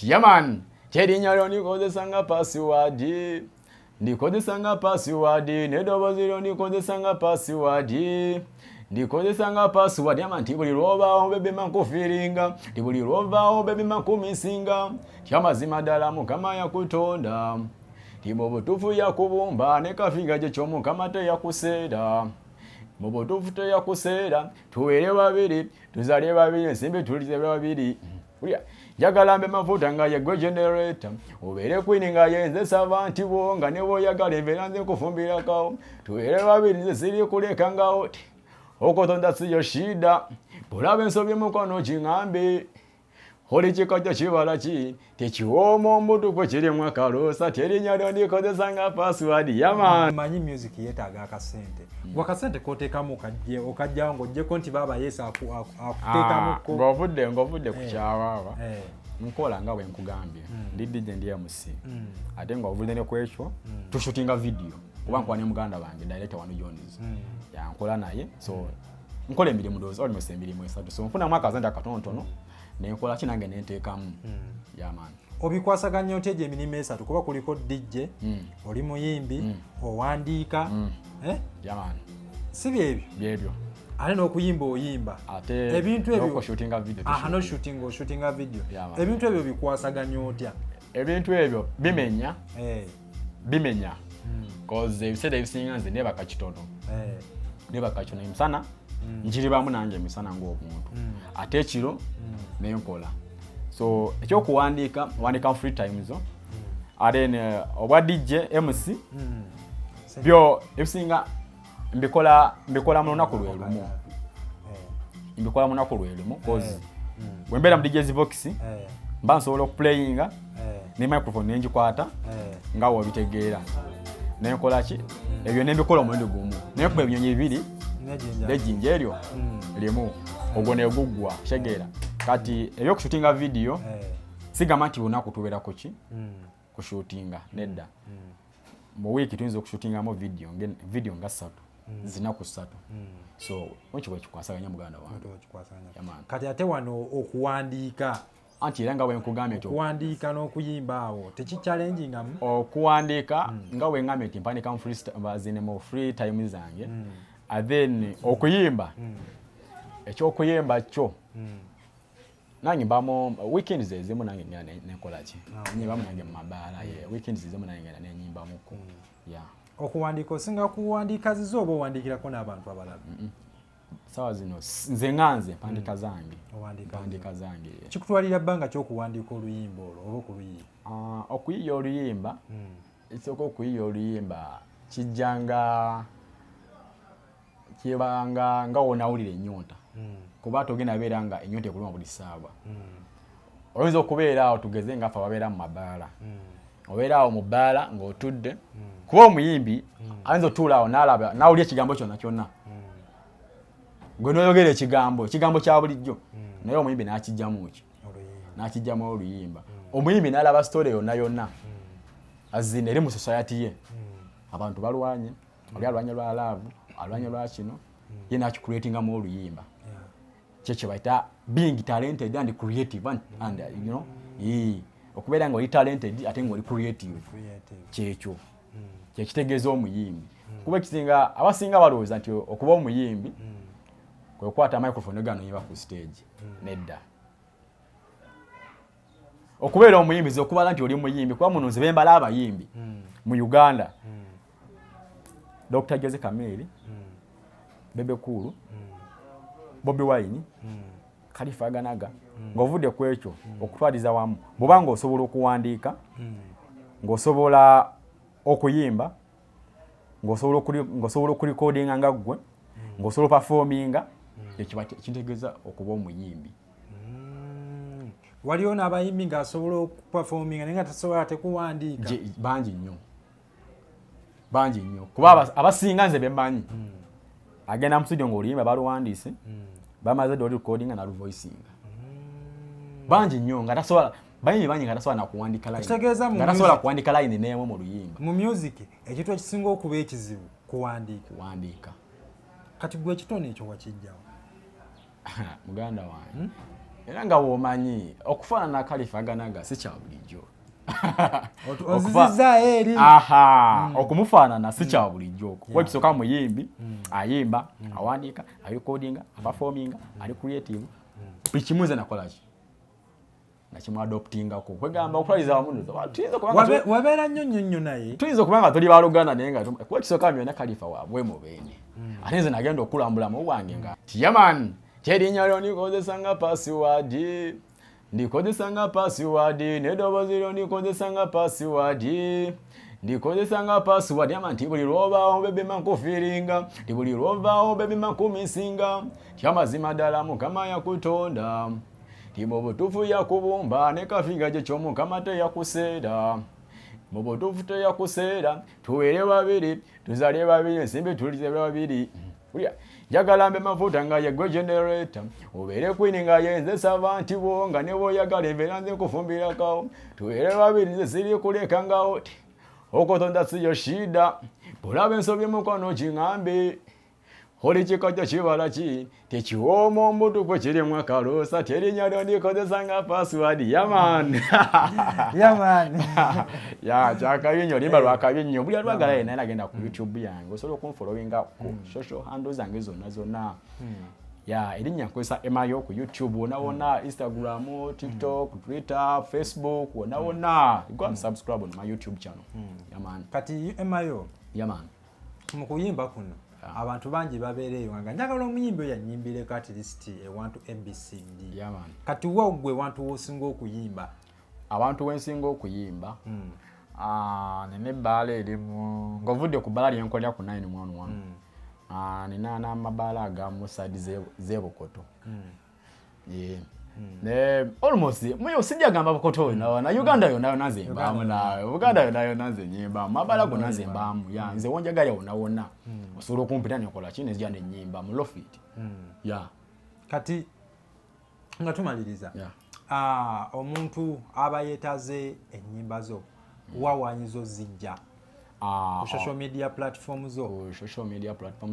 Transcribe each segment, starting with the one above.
Yaman Cherinyalo nikozesa nga password ndikozesa nga password nedoboziro ndikozesa nga password ndikozesa nga password yaman tibuli lwobawo bebe mankufiringa tibuli lwobawo bebe mankumisinga kyamazima ddala mukama yakutonda timu butufu yakubumba ne kafinga gye ky'omukama teyakuseera mu butufu teyakuseera tuwere babiri tuzale babiri ensimbi tulize babiri njagala mbe mafuta nga yegwe generator ubere queen nga yenze savanti bo nga nebo yagala embeera nze kufumbirako tuwere babiri nze siri kuleka ngawo okotonda siyo shida bulabe nsobye mukono kingambe holi chikojo chibala chi techiwomo mbutu po chiri mwakalosa terinyalo ndikozesa nga password yaman manyi music yetaaga akasente wakasente kotekamu okajja ngo je konti baba yesa akutekamu ko ngovudde ku kyawawa nkola nga bwe nkugambye ndi DJ ndiye musi ate nga ovudde ne kwekyo tushutinga video kuba nkwane muganda bange director wanu Jones ya nkola naye so nkola emirimu dozo almost emirimu esatu so nfuna mwaka zanda katontono nenkola kinange nenteekamu yaman obikwasaganya oteje emirimu esatu kuba kuliko DJ oli muyimbi owandiika yaman si byebyo ale n'okuyimba oyimba ate ebintu ebyo shootinga video no shootinga video ebintu ebyo bikwasaganya otya ebintu ebyo bimenya cause ebiseera ebisinga nze nebaka kitono nebaka kitono emisana njiribamu nange emisana ng'omuntu ate ekiro nenkola so ekyokuwandiika wandika free time zo then obwa DJ MC byo ebisinga mbikola mu lunaku lwe lumu mbikola mu lunaku lwe lumu cause wembera mu DJ's Vox mba nsobola okuplayinga ne microphone nenjikwata nga wobitegeera nenkola ki ebyo nembikola omulundi gumu nekuba ebinyonyi bibiri nejinja eryo limu ogwo negugwa kitegeera kati ebyokushutinga video sigamba nti lunaku tubeerako ki kushutinga nedda mu week tuyinza okushutingamo video nga 3 zinaku 3 so onchibwe kikwasaganya muganda wange kati ate wano okuwandiika anti era nga bwe nkugambye okuwandiika n'okuyimba awo tekichallenging okuwandiika nga bwe ngambye nti mpandika mu free time zange and then okuyimba ekyokuyimba kyo nange mbamo weekends ezimu nange nekola ki nyimbamu nange mu mabaala weekends ezimu nange nenyimbamuko okuwandiika osinga kuwandiika zizo oba owandiikirako n'abantu abalala sawa zino nze nganze mpandika zange kikutwalira bbanga ky'okuwandiika oluyimba olwo oba okuluyiiya okuyiiya oluyimba ekisooka okuyiiya oluyimba kijjanga kibanga nga wonawulira ennyonta kuba togenda beera nga ennyonta ekuluma buli ssaawa oyinza okubeera awo tugeze nga ffe ababeera mu mabaala obeera awo mu bbaala ng'otudde kuba omuyimbi ayinza otuula awo n'alaba n'awulira ekigambo kyonna kyonna gwe n'oyogera ekigambo kya bulijjo naye omuyimbi n'akijjamu oluyimba omuyimbi n'alaba story yonna azina eri mu society ye abantu balwanye oli alwanye lwa laavu alwanye lwa kino ye n'akicreatingamu oluyimba kye bayita being talented and creative and you know okubeera nga oli talented ate nga oli creative kyekyo kyekitegeeza omuyimbi kuba ekisinga abasinga balowooza nti okuba omuyimbi kwe kukwata microphone ogano yimba ku stage nedda okubeera omuyimbi ze okubala nti oli muyimbi kuba muno nze bembala abayimbi mu Uganda Dr. Jose Kameli Bebe Cool Bobby Wine Khalifa Ganaga ng'ovudde ku ekyo okutwaliza wamu bw'oba ng'osobola okuwandiika ng'osobola okuyimba ng'osobola okurecordinga nga ggwe ng'osobola performinga ekitegeeza okuba omuyimbi waliyo n'abayimbi ng'asobola okuperforminga naye nga tasobola tekuwandiika bangi nnyo kuba abasinga nze bemmanyi agenda mu studio ng'oluyimba baluwandiise bamaze doli recordinga na voicinga bangi nnyo nga tasobola bayimbi bangi nga tasobola nakuwandiika line n'emu mu luyimba mu music ekintu ekisinga okuba ekizibu kuwandiika kati gwe ekitone ekyo wakijjawo muganda wange era nga womanyi okufaanana Khalifa Ganaga si kya bulijjo okumufaanana si kya bulijjo kuba kisooka muyimbi ayimba awandiika arecordinga aperforminga ali creative buli kimu nze nakola ki nakimu adoptingako kwegamba okutwaliza wamu wabeera nnyo naye tuyinza okuba nga tuli baluganda naye nga kuba kisooka myona Khalifa waabwe mu beene ate nze nagenda okulambulamu wange nga yaman kyerinnya lyo ndikozesa nga password ndikozesa nga password n'eddoboozi lyo ndikozesa nga password ndikozesa nga password yaman ti buli lwobaawo bebe mankufiringa ti buli lwovaawo bebe mankumisinga kyamazima ddala Mukama yakutonda ti mu butuufu yakubumba ne kafiga gye ky'Omukama teyakuseera mu butuufu teyakuseera tuweere babiri tuzale babiri ensimbi tulize babiri njagala mbe mafuta nga ye gwe generator obeere queen nga yenze savanti bo nga ne bw'oyagala embeera nze nkufumbirako tuweere babiri nze siri kuleka ngawo okotonda siyo shida bulaba ensobi mukono kiŋŋambe oli kikajja kibala ki tekiwooma omutuufu kirimu akaloosa terinnya lyo ndikozesa nga password yaman kyakabinnyo limba lwakabinnyo buli alwagala yena nagenda ku YouTube yange osobola okunfollowinga ku social handles zange zonna erinnya nkozesa Emayo ku YouTube wona Instagram, TikTok, Twitter, Facebook wona go and subscribe on my YouTube channel yaman kati Emayo yaman mu kuyimba kuno abantu bangi babeereyo nga njagala omuyimbi oyo yanyimbireko at least ewantu ABCD yaman kati gwe wantu wosinga okuyimba abantu wensinga okuyimba nina ebbaala erimu ng'ovudde ku bbaala lyenkolera ku 911 nina n'amabaala agamu side z'ebukoto almost mwe sijja gamba bukoto na Uganda yona naze mbamu nawe Uganda yona naze nyimba mabala go naze mbamu nze wonjagala wona osobola okumpita nekola kino ezija nenyimba mu lofit kati nga tumaliriza omuntu aba yeetaze ennyimba zo wawanyizo zijja ku social media platforms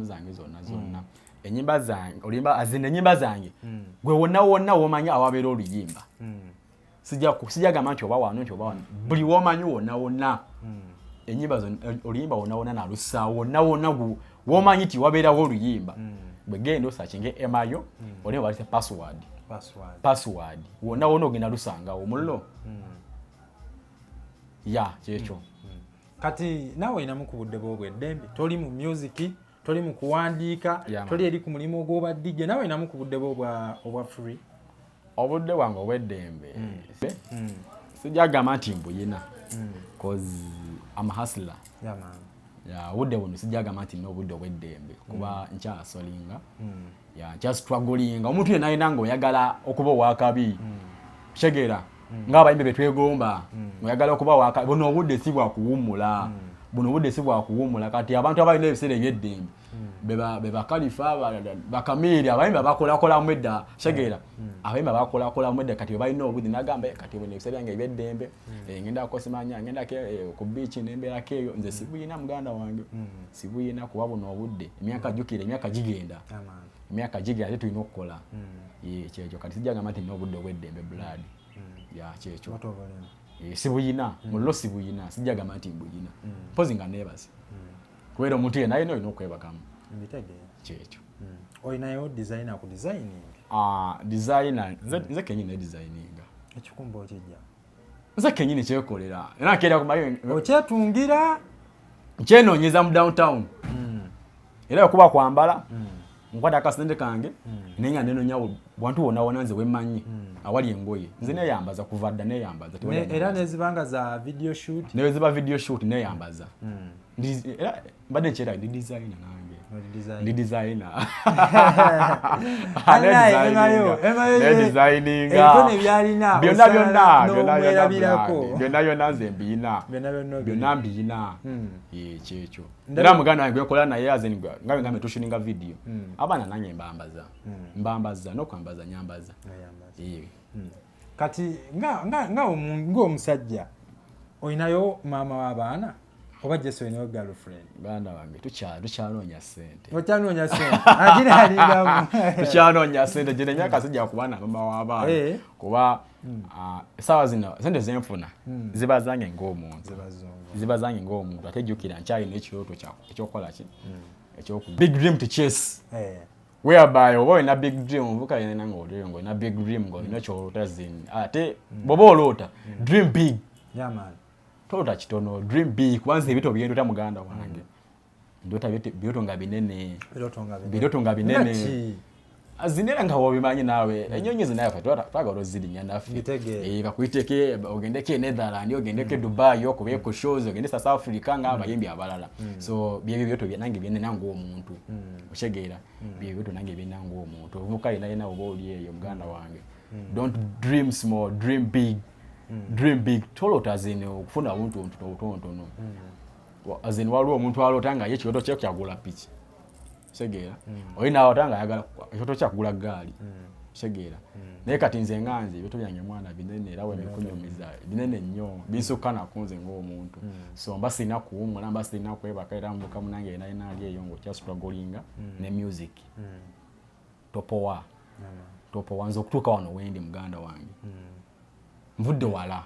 zange zonna enyimba zange olimba azine enyimba zange gwe wonna womanyi awabeera oluyimba sijja gamba nti oba wano nti oba wano buli womanyi wonna enyimba oluyimba wonna nalusa wonna womanyi ti wabeerawo oluyimba bwe genda osakinge Emayo olimba balise password wonna ogenda lusangawo mullo kyekyo kati naawe olinamu ku budde bw'obweddembe toli mu music toli mu kuwandiika toli eri ku mulimu ogw'obwa DJ naawe olinamu ku budde obwa free obudde bwange obw'eddembe sijja gamba nti mbuyina cause I'm a hustler obudde buno sijja gamba nti n'obudde obw'eddembe kuba nkyasolinga nkyastrugglinga omuntu yenna alina ng'oyagala okuba owakabi kitegeera ng'abayimbi betwegomba oyagala okuba waka buno obudde si bwakuwummula kati abantu abalina ebiseera eby'eddembe beba Khalifa bakamiiri abayimbi abakolamu edda kitegeera abayimbi abakolamu edda kati balina obudde nagamba kati buno ebiseera byange eby'eddembe ngenda kosimanya ngenda ku beach nembeerako eyo nze sibuyina muganda wange sibuyina kuba buno obudde emyaka gigenda ate tulina okukola kyekyo kati sijja gamba nti n'obudde obw'eddembe blood kyekyo sibuyina mullo sibuyina sijja gamba nti mbuyina mpozi nga neebase kubeera omuntu yenna alina olina okwebakamu kyekyo olinayo designer ku designing designer nze kenyini designinga ekikumba okijja nze kenyini kyekolera era nkeera kumayo okyetungira nkyenoonyeza mu downtown era okuba kwambala nkwata akasente kange nenga nenoonya wantu wonna nze wemmanyi awali engoye nze neeyambaza kuva dda neeyambaza era nezibanga za video shoot neziba video shoot neeyambaza era mbadde nkyera ndi designer nange ndi designer byonna nze mbiina byonna mbiina kyekyo era muganda wange gwekola naye aze nga tushuninga video abaana nange mbambaza n'okwambaza nyambaza kati nga omusajja olinayo maama w'abaana oba Jesse wenyewe girlfriend banda wange tukyanonya ssente otanonya ssente agire alingamu tukyanonya ssente gye emyaka sijja kuba na mama w'abaana kuba essaawa zino ssente zenfuna ziba zange ng'omuntu ate jjukira nkyalina ekirooto ekyokukola ki big dream to chase whereby oba olina big dream omuvuka yenna ng'oliro ng'olina big dream ng'olina kyoloota zini ate bw'oba oloota dream big tolota kitono dream big kubanza ebito byendota muganda wange ndota byoto nga binene azinera nga wobimanyi naawe enyonyi zinayo twagala ozirinya naffe bakuyiteke ogendeko Netherland ogendeko Dubai okubeeko shows ogende South Africa nga abayimbi abalala so byebyo byoto nange byenena ng'omuntu okitegeera byebyo byoto nange byenena ng'omuntu ovuka yena oba oli eyo muganda wange don't dream small, dream big. Dream big. Tolota zine okufuna omuntu otonotono. Azini waliwo omuntu alota nga ye ekyoto kye kyagula piki. Segeera. Oyina awatanga ayagala ekyoto kyagula gaali. Segeera. Naye kati nze nganze ebyoto byange mwana binene era webikunyumiza binene nnyo bisukka nakunze ng'omuntu. So mba sirina kuwummula mba sirina kwebaka era mbuka munange naali eyo ng'okya strugglinga ne music. Topowa nze okutuuka wano wendi muganda wange. Mvudde wala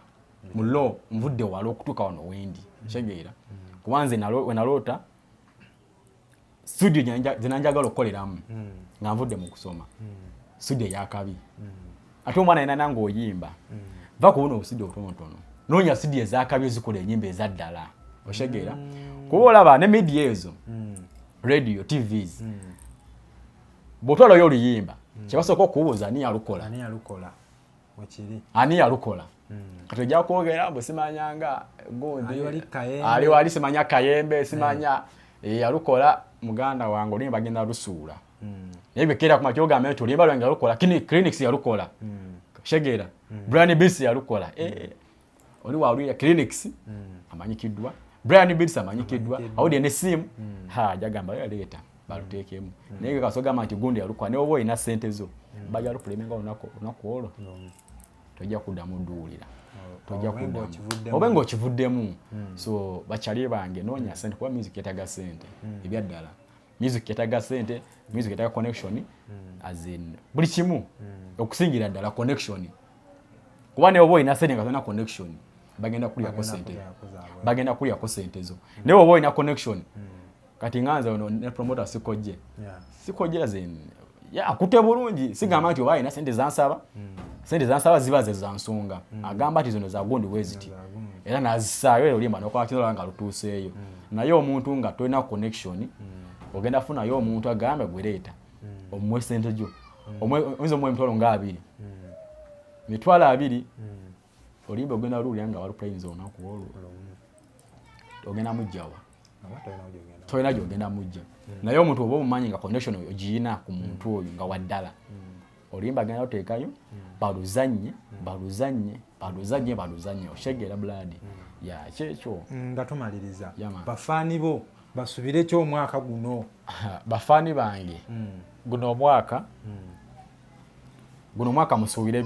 mulo mvudde wala okutuuka wano wendi kitegeera kubanze wenaloota studio zinanjagala okukoleramu nga nvudde mu kusoma studio eyakabi ate omwana yena nange oyimba va kubona obustudio otonotono noonya studio ezakabi ezikola ennyimba ezaddala okitegeera kuba olaba ne media ezo radio tvs bw'otwalayo oluyimba kyebasooka okubuuza ani yalukola ani yalukola kati ojja kwogera bwe simanyanga gundi ali wali simanya Kayembe simanya yalukola muganda wange olimba bagenda lusuula naye bekera kuma kyogamba nti olimba lwange yalukola clinics yalukola shegeera Brian Beats yalukola oli wali clinics amanyikiddwa Brian Beats amanyikiddwa awudi ne simu jagamba yaleeta baluteekemu naye kasogamba nti gundi yalukola ne oba olina ssente zo bajja lukulemenga olunaku olwo tojja kuddamu dduulira tojja kuddamu oba ng'okivuddemu so bakyali bange noonya ssente kuba music yetaaga ssente ebyaddala music yetaaga ssente music yetaaga connection as in buli kimu okusingira ddala connection kuba ne oba olina ssente nga tolina connection bagenda kulyako ssente zo naye oba olina connection kati nganze ono ne promoter sikojje zin akute bulungi sigamba nti oba alina ssente zansaba sente zansaba ziba ze zansonga agamba ati zino za gundi weziti era nazisaayo olimba nokola kinola nga lutuuseeyo naye omuntu nga tolina connection ogenda funayo omuntu agambe gwereeta omuwe ssente gyo oyinza omuwa emitwalo nga 2 mitwalo 2 olimba ogenda luulira nga waluplayinza olunaku olwo ogenda mujjawa tolina gyogenda mujja naye omuntu oba omumanyi nga connection ogiyina ku muntu oyo nga waddala olimba agenda oteekayo baluzanye oshegera blood kyekyo nga tumaliriza bafaani bo basubire ekyomwaka guno bafaani bange guno omwaka musuubire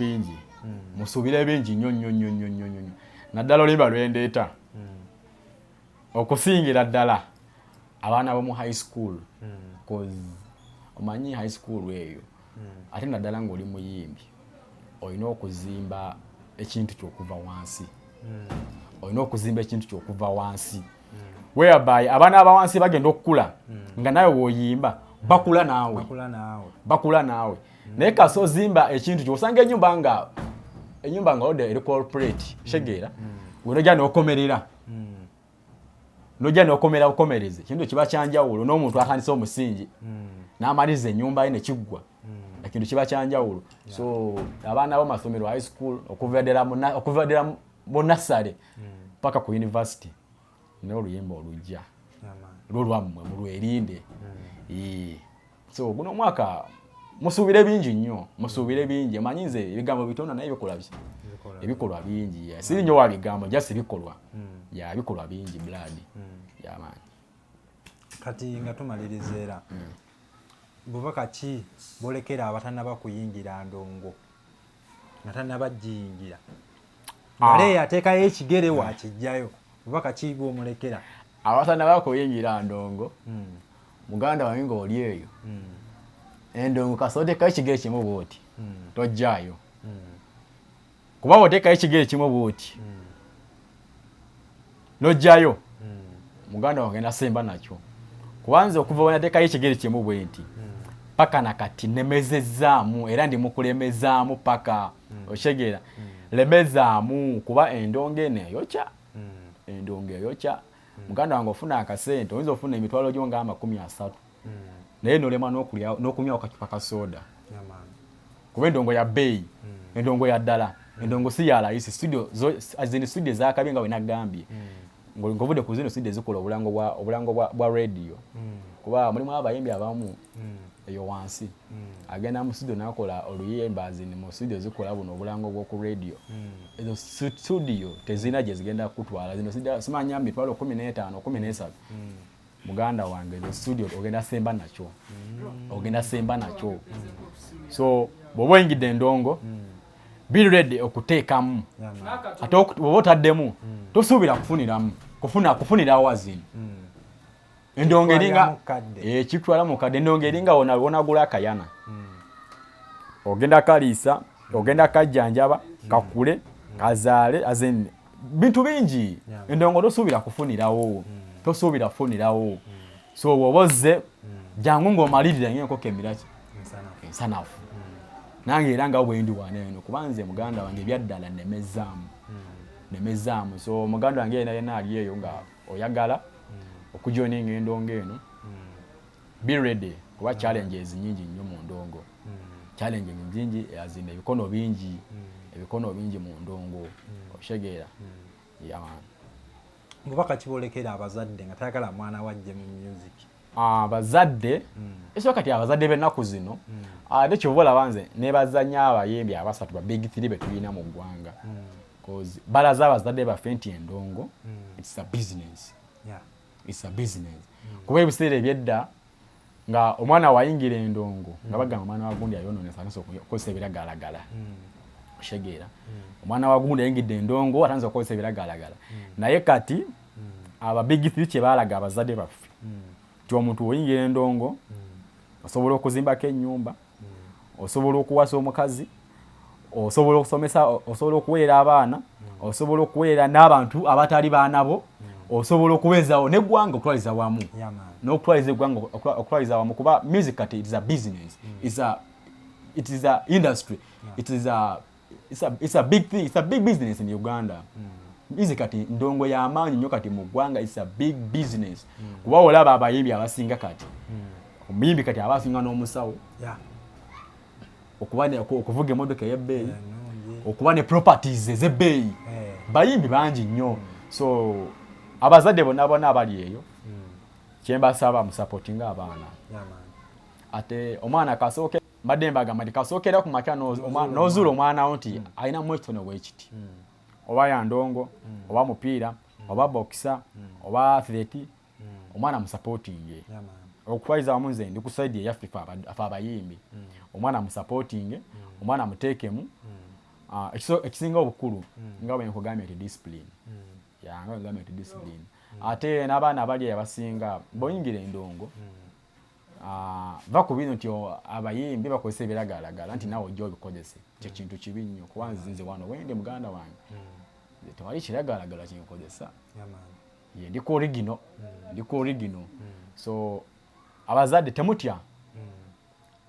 bingi nnyo naddala olimba lwendeeta okusingira ddala abaana b'omu high school cause omanyi high school eyo ate naddala ng'oli muyimbi olina okuzimba ekintu ky'okuva wansi whereby abaana abawansi bagenda okukula nga nawe w'oyimba bakula naawe naye kasi ozimba ekintu ky'osanga enyumba nga ode eri corporate shegeera wenojja n'okomerera okomereze ekintu kiba kyanjawulo n'omuntu atandise omusingi n'amaliriza ennyumba ye ne kiggwa ekintu kiba kyanjawulo so abaana b'amasomero high school okuva ddala mu nursery paka ku university n'oluyimba olujja lwolwammwe mulwerinde so guno omwaka musuubire bingi nnyo manyi nze ebigambo bitono naye ebikolwa bingi siri nnyo wa bigambo just bikolwa bikolwa bingi blood yamanyi kati nga tumaliriza era bubaka ki bolekera abatannaba kuyingira ndongo nga tannaba giyingira ale yateekayo ekigere wakijjayo bubaka ki bwomulekera abasana bakuyingira ndongo muganda wange ng'oli eyo endongo kasootekayo ekigere kimu bw'oti tojjaayo kuba bw'oteekayo ekigere kimu bw'oti n'ojjayo muganda wange nasemba nakyo kuba nze okuva we nateekayo ekigere kimu bwe nti paka nakati nemezezzaamu era ndi mukulemezaamu paka oshegera lemezaamu kuba endongo eno eyokya endongo eyokya muganda wange ofuna akasente oyinza ofuna emitwalo gyo nga 30 naye nolema n'okunywawo kacupa ka soda kuba endongo ya bbeeyi endongo ya ddala endongo si ya layisi studio zakabi nga wenagambye ngovudde ku zino studio zikola obulango bwa radio kuba mulimu abayimbi abamu eyo wansi agenda mu studio nakola oluyimba zini mu studio zikola buno obulango bw'oku radio ezo studio tezina gye zigenda kutwala zino studio simanya mitwalo 15 17 muganda wange ezo studio ogenda semba nakyo so bw'oba oyingidde endongo be ready okuteekamu ate bw'oba otaddemu tosuubira kufunirawo zino endongo eringa kitwala mukadde endongo eringa wonagula akayana ogenda kaliisa ogenda kajjanjaba kakule kazaale azeni bintu bingi endongo tosuubira kufunirawo so bw'obozze jangu ng'omalirira ng'enko kemiraki ensanafu nange era nga bwe ndi wano eno kuba nze muganda wange ebyaddala nemezaamu so muganda wange yena ali eyo nga oyagala okujoininga endongo eno be ready kuba challenges nyingi nnyo mu ndongo challenge nyingi azina ebikono bingi mu ndongo oshegeera yaman mubaka kibolekera abazadde nga tayagala mwana wajje mu music abazadde eso kati abazadde b'ennaku zino ate kyobola banze nebazanya abayimbi abasatu ba big 3 betulina mu ggwanga cause balaza abazadde baffe nti endongo it's a business kuba ebiseera ebyedda nga omwana wayingira endongo nga bagamba omwana wa gundi ayononesa okukozesa ebiragalagala oshegeera omwana wa gundi ayingidde endongo atanza okukozesa ebiragalagala naye kati aba big 3 kye baalaga abazadde baffe ti omuntu oyingira endongo osobola okuzimbako ennyumba osobola okuwasa omukazi osobola okusomesa osobola okuweerera abaana osobola okuweerera n'abantu abatali baanabo osobola okubeezaawo n'eggwanga okutwaliza wamu n'okutwaliza eggwanga okutwaliza wamu kuba music kati it is a business it is a industry it's a big thing, it's a big business in Uganda. Music kati ndongo ya amaanyi nnyo kati mu ggwanga it's a big business kuba olaba abayimbi abasinga kati omuyimbi kati abasinga n'omusawo okuvuga emmotoka ey'ebbeeyi okuba ne properties ez'ebbeeyi bayimbi bangi nnyo so abazadde bonna abali eyo kyembasaba musupportinga abaana ate omwana kasooke mbadde mbagamba nti kasookera ku makya n'ozuula omwana wo nti alinamu ekitono bwekiti oba ya ndongo oba mupiira oba bokisa oba athlete omwana musupportinge okutwaliza wamu nze ndi ku side eyaffe afe abayimbi omwana musupportinge omwana muteekemu ekisinga obukulu nga bwe nkugambye nti discipline ate n'abaana abali abasinga b'oyingira endongo va ku bino nti abayimbi bakozesa ebiragalagala nti naawe ojja obikozese kye kintu kibi nnyo kuba nze wano wende muganda wange tewali kiragalagala kyenkozesa ndi ku original so abazadde temutya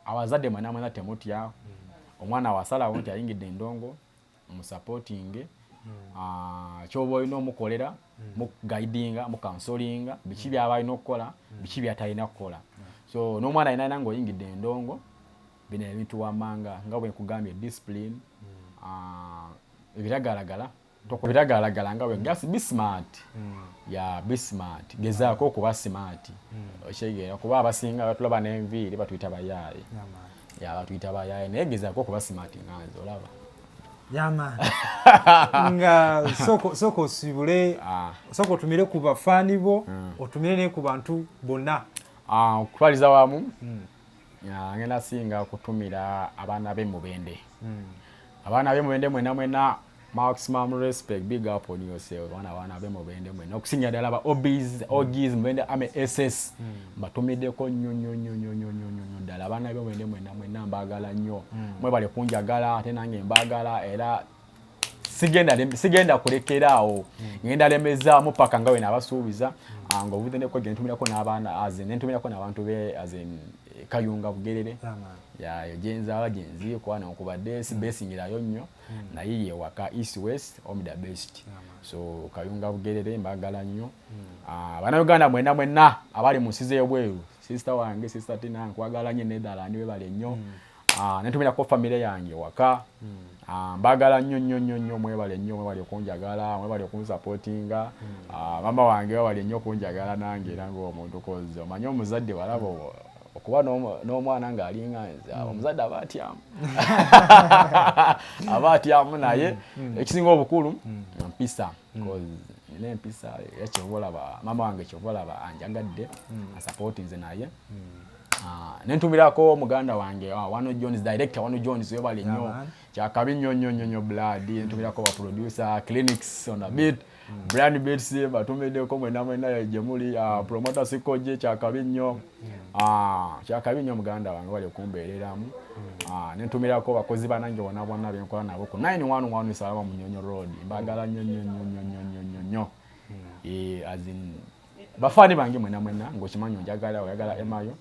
abazadde mwenamwena temutya omwana wasalawo nti ayingidde endongo musupportinge kyoba olina omukolera muguidinga mukansolinga biki byaba alina okukola biki byatalina kukola so n'omwana alina ng'oyingidde endongo bino ebintu wammanga nga bwe nkugambye discipline ebiragalagala tokubiragalagala nga bwe be smart be smart gezaako okuba smart okyegeera kuba abasinga batulaba n'enviiri batuyita bayaaye batuyita bayaaye naye gezaako okuba smart nganze olaba nga soko osibule soko otumire ku bafaani bo otumire ne ku bantu bonna okutwaliza wamu ngenda singa okutumira abaana b'emubende abaana b'emubende mwena maximum respect, big up on yourself. Wana be mubende mwe okusinya ddala ba ogis mubende ame SS batumiddeko nnyo ddala abaana be mubende mwenna mbaagala nnyo mwebale kunjagala ate nange mbaagala era sigenda kulekeraawo ngenda lemezaamu paka nga we nabasuubiza ng'obuze nekwegira ntumirako n'abaana nentumirako n'abantu be Kayunga Bugerere genzaala genziikwa nenkubadde beesingirayo nnyo naye ye waka east west omida best so Kayunga Bugerere mbaagala nnyo Bannayuganda mwenna abali mu nsi z'ebweru sister wange sister Tina nkwagala nnyo Netherland webale nnyo nentumirako famire yange waka mbaagala nnyo mwebale kunjagala mwebale kunsupportinga mama wange webale nnyo kunjagala nange era ng'omuntu kozi omanyi omuzadde walaba okuba n'omwana ng'alinga nze omuzadde aba atyamu naye ekisinga obukulu mpisa n'empisa ekyobalaba mama wange kyobalaba anjagadde asupportinze naye nentumirako muganda wange Wano Jones director Wano Jones webale nnyo kyakabi nnyo blood nentumirako ba producer clinics on a beat brand beats batumiddeko mwenna gye muli promoter Sikoje kyakabi nnyo muganda wange bali kumbeereramu nentumirako bakozi banange bonna benkola nabo ku 911 Salama Munyonyo Road mbagala nnyo as in bafani bange mwenna ng'okimanyi njagala oyagala emayo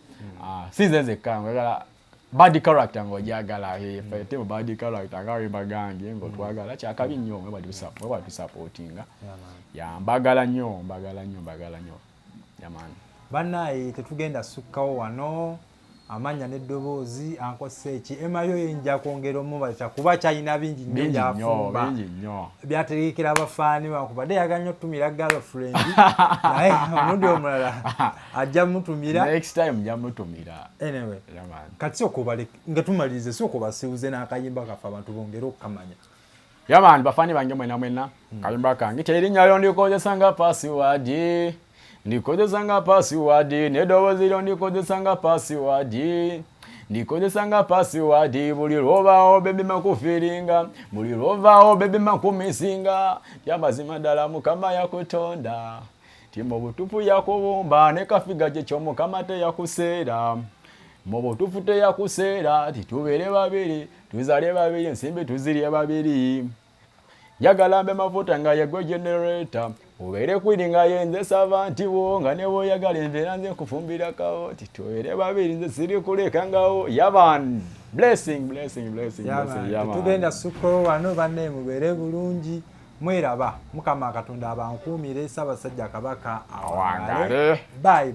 sinze nzekka njagala bad character ng'ojagala fete bad character ngawemba gange ng'otwagala kyakabi nnyo mwebali supportinga mbagala nnyo yaman bannaye tetugenda sukkawo wano amanya n'eddoboozi ankose eki emayo yenja kwongera omubaza kuba kyalina bingi nnyo byafumba byategekera abafaani bakubadde yagala nnyo otumira girlfriend naye omundi omulala ajja mutumira next time nja mutumira anyway kati nga tumalirize sooka basibuze n'akayimba kaffe abantu bongere okukamanya yaman bafaani bange mwenna kayimba kange kyerinnyayo ndikozesa nga password ndikozesa nga password n'eddoboozi lyo ndikozesa nga password buli lwovaawo bebi makufiringa buli lwovaawo bebi makumisinga yamazima ddala Mukama yakutonda mu butuufu yakubumba ne kafiga gye ky'Omukama teyakuseera mu butuufu teyakuseera titubeere babiri tuzale babiri ensimbi tuzirye babiri njagala mbe mafuta nga yegwe generator ubeere kwiringa yenze savanti wo nga ne bw'oyagala enveera nze nkufumbira kawo titubeere babiri nze siri kuleka ngawo yaban blessing tugenda sukko wano banne mubeere bulungi mweraba Mukama Katonda abankuumire Ssaabasajja Kabaka awangale bye